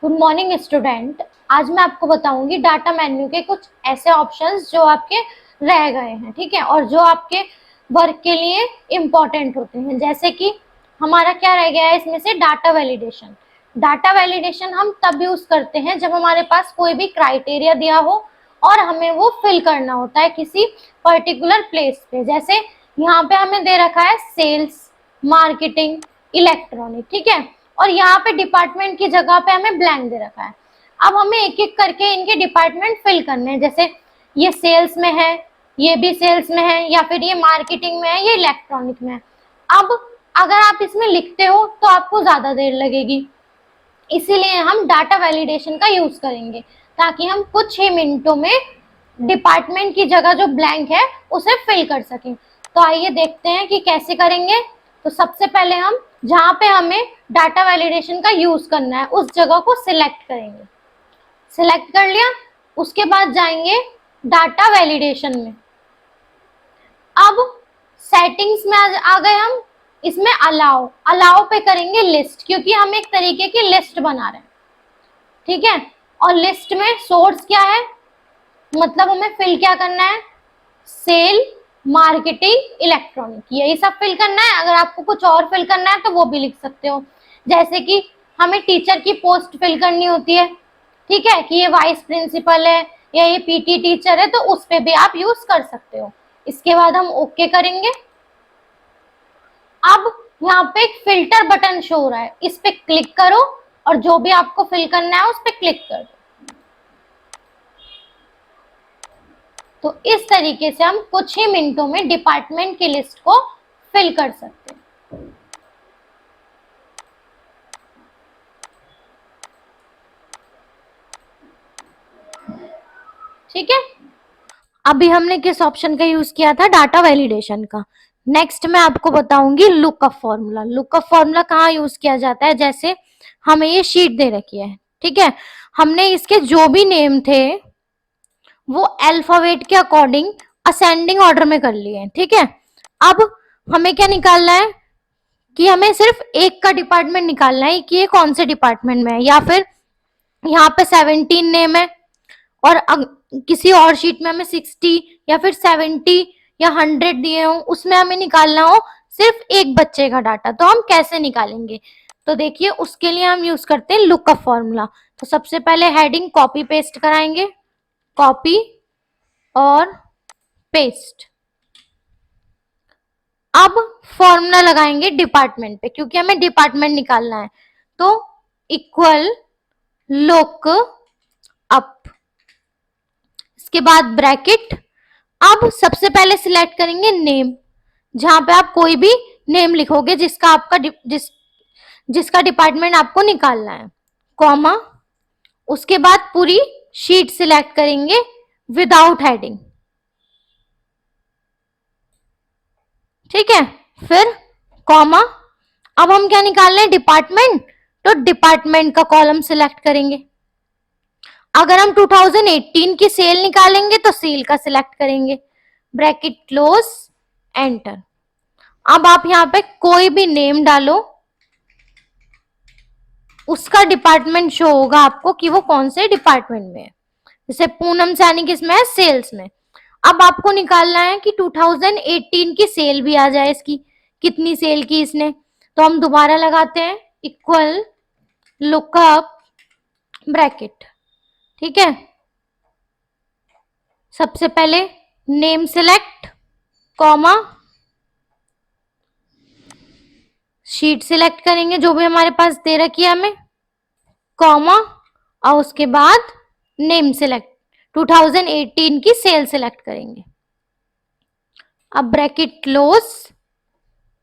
Good morning student. आज मैं आपको बताऊंगी डाटा मेन्यू के कुछ ऐसे ऑप्शंस जो आपके रह गए हैं, ठीक है, और जो आपके वर्क के लिए इम्पोर्टेंट होते हैं। जैसे कि हमारा क्या रह गया है इसमें से, डाटा वैलिडेशन। डाटा वैलिडेशन हम तब यूज करते हैं जब हमारे पास कोई भी क्राइटेरिया दिया हो और हमें वो फिल करना होता है किसी पर्टिकुलर प्लेस पे। जैसे यहाँ पे हमें दे रखा है सेल्स, मार्केटिंग, इलेक्ट्रॉनिक, ठीक है, और यहाँ पे डिपार्टमेंट की जगह पे हमें ब्लैंक दे रखा है। अब हमें एक एक करके इनके डिपार्टमेंट फिल करने हैं। जैसे ये सेल्स में है, ये भी सेल्स में है, या फिर ये मार्केटिंग में है, ये इलेक्ट्रॉनिक में है। अब अगर आप इसमें लिखते हो तो आपको ज्यादा देर लगेगी, इसीलिए हम डाटा वैलिडेशन का यूज करेंगे ताकि हम कुछ ही मिनटों में डिपार्टमेंट की जगह जो ब्लैंक है उसे फिल कर सकें। तो आइए देखते हैं कि कैसे करेंगे। तो सबसे पहले हम जहां पे हमें डाटा वैलिडेशन का यूज करना है उस जगह को सिलेक्ट करेंगे। सिलेक्ट कर लिया, उसके बाद जाएंगे डाटा वैलिडेशन में। अब सेटिंग्स में आ गए हम, इसमें अलाउ अलाउ पे करेंगे लिस्ट, क्योंकि हम एक तरीके की लिस्ट बना रहे हैं, ठीक है। और लिस्ट में सोर्स क्या है, मतलब हमें फिल क्या करना है, सेल, मार्केटिंग, इलेक्ट्रॉनिक, यही सब फिल करना है। अगर आपको कुछ और फिल करना है तो वो भी लिख सकते हो। जैसे कि हमें टीचर की पोस्ट फिल करनी होती है, ठीक है, कि ये वाइस प्रिंसिपल है या ये पीटी टीचर है, तो उस पे भी आप यूज कर सकते हो। इसके बाद हम ओके करेंगे। अब यहाँ पे एक फिल्टर बटन शो हो रहा है, इस पे क्लिक करो और जो भी आपको फिल करना है उस पे क्लिक कर दो। तो इस तरीके से हम कुछ ही मिनटों में डिपार्टमेंट की लिस्ट को फिल कर सकते हैं। ठीक है, अभी हमने किस ऑप्शन का यूज किया था, डाटा वैलिडेशन का। नेक्स्ट मैं आपको बताऊंगी लुकअप फॉर्मूला। लुकअप फॉर्मूला कहाँ यूज किया जाता है, जैसे हमें ये शीट दे रखी है, ठीक है, हमने इसके जो भी नेम थे वो अल्फाबेट के अकॉर्डिंग असेंडिंग ऑर्डर में कर लिए हैं, ठीक है। अब हमें क्या निकालना है कि हमें सिर्फ एक का डिपार्टमेंट निकालना है कि ये कौन से डिपार्टमेंट में है, या फिर यहाँ पे 17 नेम है और किसी और शीट में हमें 60 या फिर 70 या 100 दिए हो, उसमें हमें निकालना हो सिर्फ एक बच्चे का डाटा, तो हम कैसे निकालेंगे। तो देखिए उसके लिए हम यूज करते हैं लुकअप फॉर्मूला। तो सबसे पहले हेडिंग कॉपी पेस्ट कराएंगे, कॉपी और पेस्ट। अब फॉर्मूला लगाएंगे डिपार्टमेंट पे, क्योंकि हमें डिपार्टमेंट निकालना है। तो इक्वल लुक अप, इसके बाद ब्रैकेट। अब सबसे पहले सिलेक्ट करेंगे नेम, जहां पे आप कोई भी नेम लिखोगे जिसका आपका जिसका डिपार्टमेंट आपको निकालना है, कॉमा। उसके बाद पूरी शीट सिलेक्ट करेंगे विदाउट हेडिंग, ठीक है, फिर कॉमा। अब हम क्या निकाल रहे हैं, डिपार्टमेंट, तो डिपार्टमेंट का कॉलम सिलेक्ट करेंगे। अगर हम 2018 की सेल निकालेंगे तो सेल का सिलेक्ट करेंगे, ब्रैकेट क्लोज, एंटर। अब आप यहाँ पे कोई भी नेम डालो, उसका डिपार्टमेंट शो होगा आपको कि वो कौन से डिपार्टमेंट में है। जैसे पूनम सैनी किसमें है, सेल्स में। अब आपको निकालना है कि 2018 की सेल भी आ जाए, इसकी कितनी सेल की इसने। तो हम दोबारा लगाते हैं इक्वल लुकअप ब्रैकेट, ठीक है। सबसे पहले name select, comma, sheet select करेंगे जो भी हमारे पास दे रखी है हमें, कॉमा, और उसके बाद नेम सिलेक्ट, 2018 की सेल सिलेक्ट करेंगे। अब ब्रैकेट क्लोज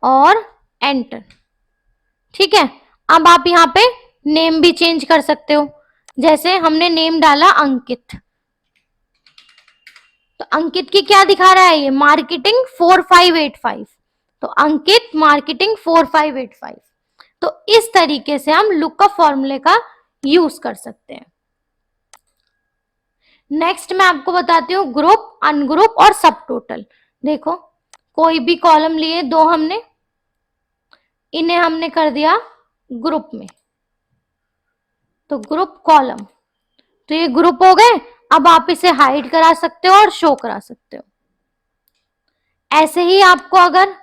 और एंटर, ठीक है। अब आप यहाँ पे नेम भी चेंज कर सकते हो, जैसे हमने नेम डाला अंकित, तो अंकित की क्या दिखा रहा है, ये मार्केटिंग 4585, तो अंकित मार्केटिंग 4585। तो इस तरीके से हम लुकअप फॉर्मूले का यूज कर सकते हैं। नेक्स्ट मैं आपको बताती हूँ ग्रुप, अनग्रुप और सब टोटल। देखो कोई भी कॉलम लिए दो हमने, इन्हें हमने कर दिया ग्रुप में, तो ग्रुप कॉलम, तो ये ग्रुप हो गए। अब आप इसे हाइड करा सकते हो और शो करा सकते हो। ऐसे ही आपको अगर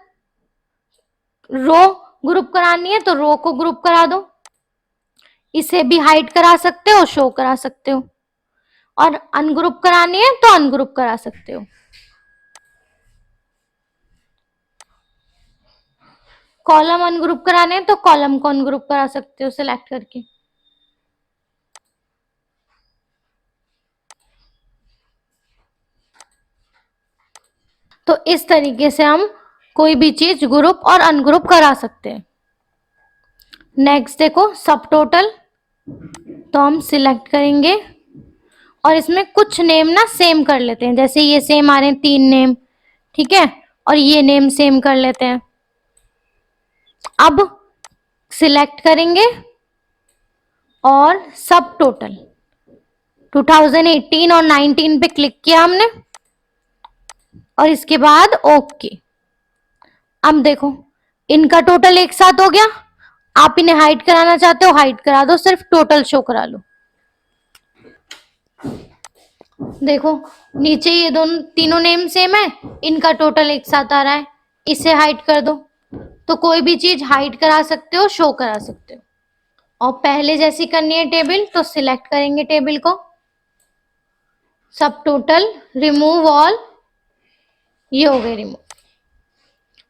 रो ग्रुप करानी है तो रो को ग्रुप करा दो, इसे भी हाइड करा सकते हो, शो करा सकते हो, और अनग्रुप करानी है तो अनग्रुप करा सकते हो। कॉलम अनग्रुप कराने हैं तो कॉलम को अनग्रुप करा सकते हो सिलेक्ट करके। तो इस तरीके से हम कोई भी चीज ग्रुप और अनग्रुप करा सकते हैं। नेक्स्ट देखो सब टोटल, तो हम सिलेक्ट करेंगे और इसमें कुछ नेम ना सेम कर लेते हैं। जैसे ये सेम आ रहे हैं 3 नेम, ठीक है, और ये नेम सेम कर लेते हैं। अब सिलेक्ट करेंगे और सब टोटल 2018 और 19 पे क्लिक किया हमने और इसके बाद ओके। अब देखो इनका टोटल एक साथ हो गया। आप इन्हें हाइड कराना चाहते हो हाइड करा दो, सिर्फ टोटल शो करा लो। देखो नीचे ये दोनों तीनों नेम सेम है, इनका टोटल एक साथ आ रहा है, इसे हाइड कर दो। तो कोई भी चीज हाइड करा सकते हो, शो करा सकते हो। और पहले जैसी करनी है टेबल, तो सिलेक्ट करेंगे टेबल को, सब टोटल, रिमूव ऑल, ये हो गए रिमूव।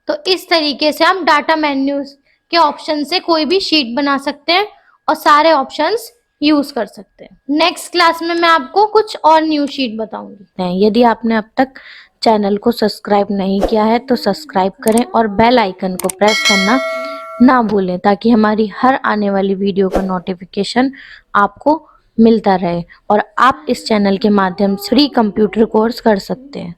तो इस तरीके से हम डाटा मेन्यूज के ऑप्शन से कोई भी शीट बना सकते हैं और सारे ऑप्शंस यूज कर सकते हैं। नेक्स्ट क्लास में मैं आपको कुछ और न्यू शीट बताऊंगी। यदि आपने अब तक चैनल को सब्सक्राइब नहीं किया है तो सब्सक्राइब करें और बेल आइकन को प्रेस करना ना भूलें, ताकि हमारी हर आने वाली वीडियो का नोटिफिकेशन आपको मिलता रहे और आप इस चैनल के माध्यम से फ्री कंप्यूटर कोर्स कर सकते हैं।